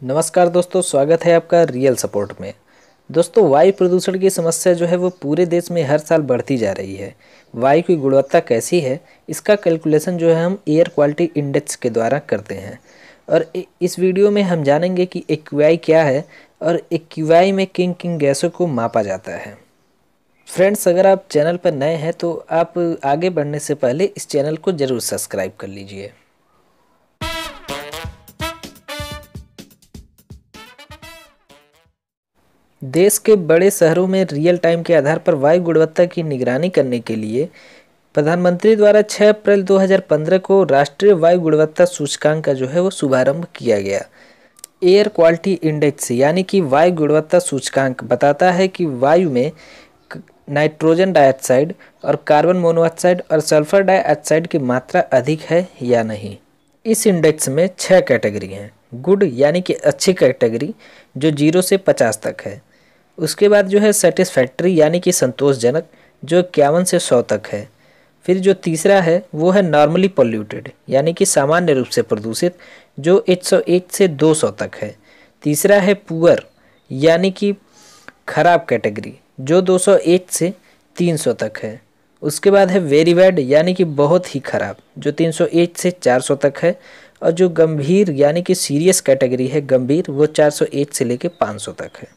नमस्कार दोस्तों, स्वागत है आपका रियल सपोर्ट में। दोस्तों, वायु प्रदूषण की समस्या जो है वो पूरे देश में हर साल बढ़ती जा रही है। वायु की गुणवत्ता कैसी है, इसका कैलकुलेशन जो है हम एयर क्वालिटी इंडेक्स के द्वारा करते हैं। और इस वीडियो में हम जानेंगे कि एक्यूआई क्या है और एक्यूआई में किन किन गैसों को मापा जाता है। फ्रेंड्स, अगर आप चैनल पर नए हैं तो आप आगे बढ़ने से पहले इस चैनल को ज़रूर सब्सक्राइब कर लीजिए। देश के बड़े शहरों में रियल टाइम के आधार पर वायु गुणवत्ता की निगरानी करने के लिए प्रधानमंत्री द्वारा 6 अप्रैल 2015 को राष्ट्रीय वायु गुणवत्ता सूचकांक का जो है वो शुभारंभ किया गया। एयर क्वालिटी इंडेक्स यानी कि वायु गुणवत्ता सूचकांक बताता है कि वायु में नाइट्रोजन डाइऑक्साइड और कार्बन मोनोऑक्साइड और सल्फर डाइऑक्साइड की मात्रा अधिक है या नहीं। इस इंडेक्स में 6 कैटेगरी हैं। गुड यानी कि अच्छी कैटेगरी जो 0 से 50 तक है। उसके बाद जो है सेटिस्फैक्ट्री यानी कि संतोषजनक जो 51 से 100 तक है। फिर जो तीसरा है वो है नॉर्मली पोल्यूटेड यानी कि सामान्य रूप से प्रदूषित जो 101 से 200 तक है। तीसरा है पुअर यानी कि खराब कैटेगरी जो 201 से 300 तक है। उसके बाद है वेरी बैड यानी कि बहुत ही खराब जो 301 से 400 तक है। और जो गंभीर यानी कि सीरियस कैटेगरी है गंभीर वो 401 से लेकर 500 तक है।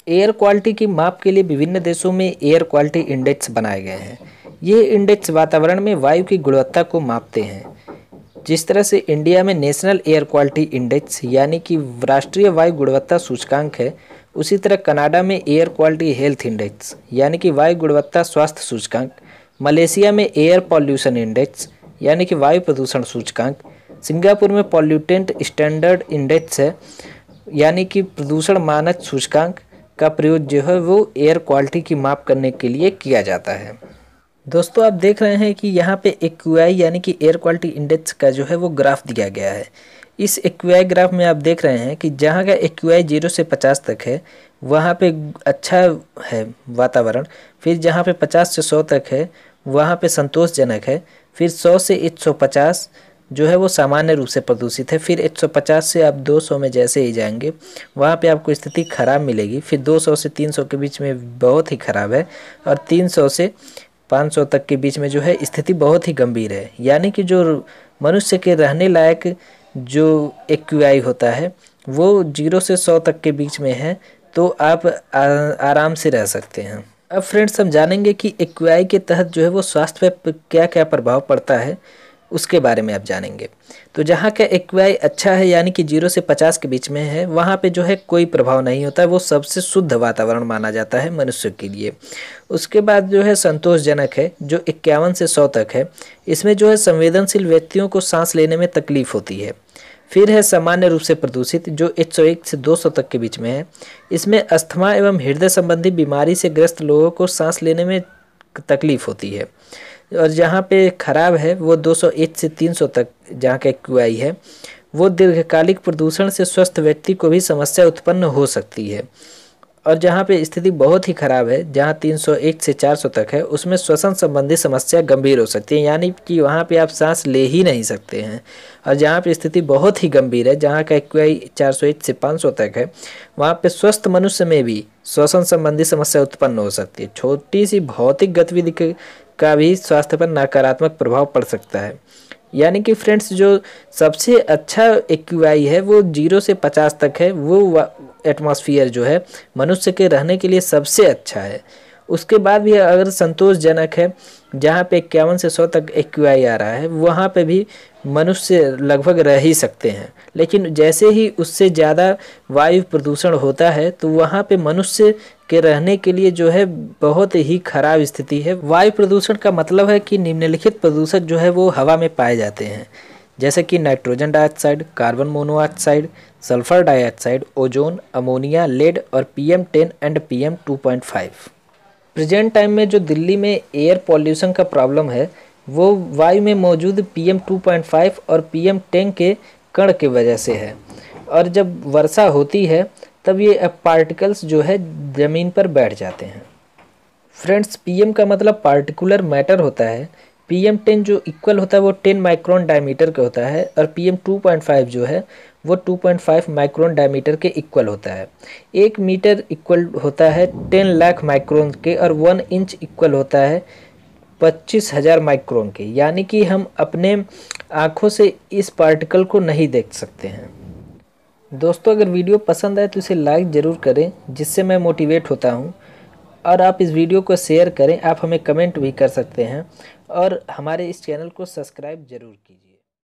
एयर क्वालिटी की माप के लिए विभिन्न देशों में एयर क्वालिटी इंडेक्स बनाए गए हैं। ये इंडेक्स वातावरण में वायु की गुणवत्ता को मापते हैं। जिस तरह से इंडिया में नेशनल एयर क्वालिटी इंडेक्स यानी कि राष्ट्रीय वायु गुणवत्ता सूचकांक है, उसी तरह कनाडा में एयर क्वालिटी हेल्थ इंडेक्स यानी कि वायु गुणवत्ता स्वास्थ्य सूचकांक, मलेशिया में एयर पॉल्यूशन इंडेक्स यानी कि वायु प्रदूषण सूचकांक, सिंगापुर में पॉल्यूटेंट स्टैंडर्ड इंडेक्स है यानी कि प्रदूषण मानक सूचकांक का प्रयोग जो है वो एयर क्वालिटी की माप करने के लिए किया जाता है। दोस्तों, आप देख रहे हैं कि यहाँ पे एक्यूआई यानी कि एयर क्वालिटी इंडेक्स का जो है वो ग्राफ दिया गया है। इस एक्यूआई ग्राफ में आप देख रहे हैं कि जहाँ का एक्यूआई 0 से 50 तक है वहाँ पे अच्छा है वातावरण। फिर जहाँ पे 50 से 100 तक है वहाँ पे संतोषजनक है। फिर 100 से 150 जो है वो सामान्य रूप से प्रदूषित है। फिर 150 से आप 200 में जैसे ही जाएंगे वहाँ पे आपको स्थिति खराब मिलेगी। फिर 200 से 300 के बीच में बहुत ही खराब है और 300 से 500 तक के बीच में जो है स्थिति बहुत ही गंभीर है। यानी कि जो मनुष्य के रहने लायक जो एक्यूआई होता है वो 0 से 100 तक के बीच में है, तो आप आराम से रह सकते हैं। अब फ्रेंड्स, हम जानेंगे कि एक्यूआई के तहत जो है वो स्वास्थ्य पर क्या क्या प्रभाव पड़ता है, उसके बारे में आप जानेंगे। तो जहाँ का एक्यूआई अच्छा है यानी कि 0 से 50 के बीच में है वहाँ पे जो है कोई प्रभाव नहीं होता है, वो सबसे शुद्ध वातावरण माना जाता है मनुष्य के लिए। उसके बाद जो है संतोषजनक है जो 51 से 100 तक है। इसमें जो है संवेदनशील व्यक्तियों को सांस लेने में तकलीफ होती है। फिर है सामान्य रूप से प्रदूषित जो 101 से 200 तक के बीच में है। इसमें अस्थमा एवं हृदय संबंधी बीमारी से ग्रस्त लोगों को सांस लेने में तकलीफ होती है। और जहाँ पे खराब है वो 201 से 300 तक जहाँ का एक्यूआई है वो दीर्घकालिक प्रदूषण से स्वस्थ व्यक्ति को भी समस्या उत्पन्न हो सकती है। और जहाँ पे स्थिति बहुत ही खराब है जहाँ 301 से 400 तक है उसमें श्वसन संबंधी समस्या गंभीर हो सकती है यानी कि वहाँ पे आप सांस ले ही नहीं सकते हैं। और जहाँ पे स्थिति बहुत ही गंभीर है जहाँ का एक्यूआई 401 से 500 तक है वहाँ पे स्वस्थ मनुष्य में भी श्वसन संबंधी समस्या उत्पन्न हो सकती है। छोटी सी भौतिक गतिविधि का भी स्वास्थ्य पर नकारात्मक प्रभाव पड़ सकता है। यानी कि फ्रेंड्स, जो सबसे अच्छा एक्यूआई है वो 0 से 50 तक है। वो एटमॉस्फेयर जो है मनुष्य के रहने के लिए सबसे अच्छा है। उसके बाद भी अगर संतोषजनक है जहाँ पे 51 से 100 तक एक्यूआई आ रहा है वहाँ पे भी मनुष्य लगभग रह ही सकते हैं। लेकिन जैसे ही उससे ज़्यादा वायु प्रदूषण होता है तो वहाँ पे मनुष्य के रहने के लिए जो है बहुत ही खराब स्थिति है। वायु प्रदूषण का मतलब है कि निम्नलिखित प्रदूषक जो है वो हवा में पाए जाते हैं, जैसे कि nitrogen dioxide, carbon monoxide, sulphur dioxide, ozone, ammonia, lead और PM10 and PM2.5। Present time में जो दिल्ली में एयर पॉल्यूशन का प्रॉब्लम है वो वायु में मौजूद PM2.5 और PM10 के कण की वजह से है। और जब वर्षा होती है तब ये पार्टिकल्स जो है ज़मीन पर बैठ जाते हैं। फ्रेंड्स, PM का मतलब पार्टिकुलर मैटर होता है। PM10 जो इक्वल होता है वो 10 माइक्रोन डायमीटर का होता है और PM2.5 जो है वो 2.5 माइक्रोन डायमीटर के इक्वल होता है। 1 मीटर इक्वल होता है 10 लाख माइक्रोन के, और 1 इंच इक्वल होता है 25,000 माइक्रोन के। यानी कि हम अपने आँखों से इस पार्टिकल को नहीं देख सकते हैं। दोस्तों, अगर वीडियो पसंद आए तो इसे लाइक ज़रूर करें, जिससे मैं मोटिवेट होता हूँ। और आप इस वीडियो को शेयर करें, आप हमें कमेंट भी कर सकते हैं, और हमारे इस चैनल को सब्सक्राइब ज़रूर कीजिए।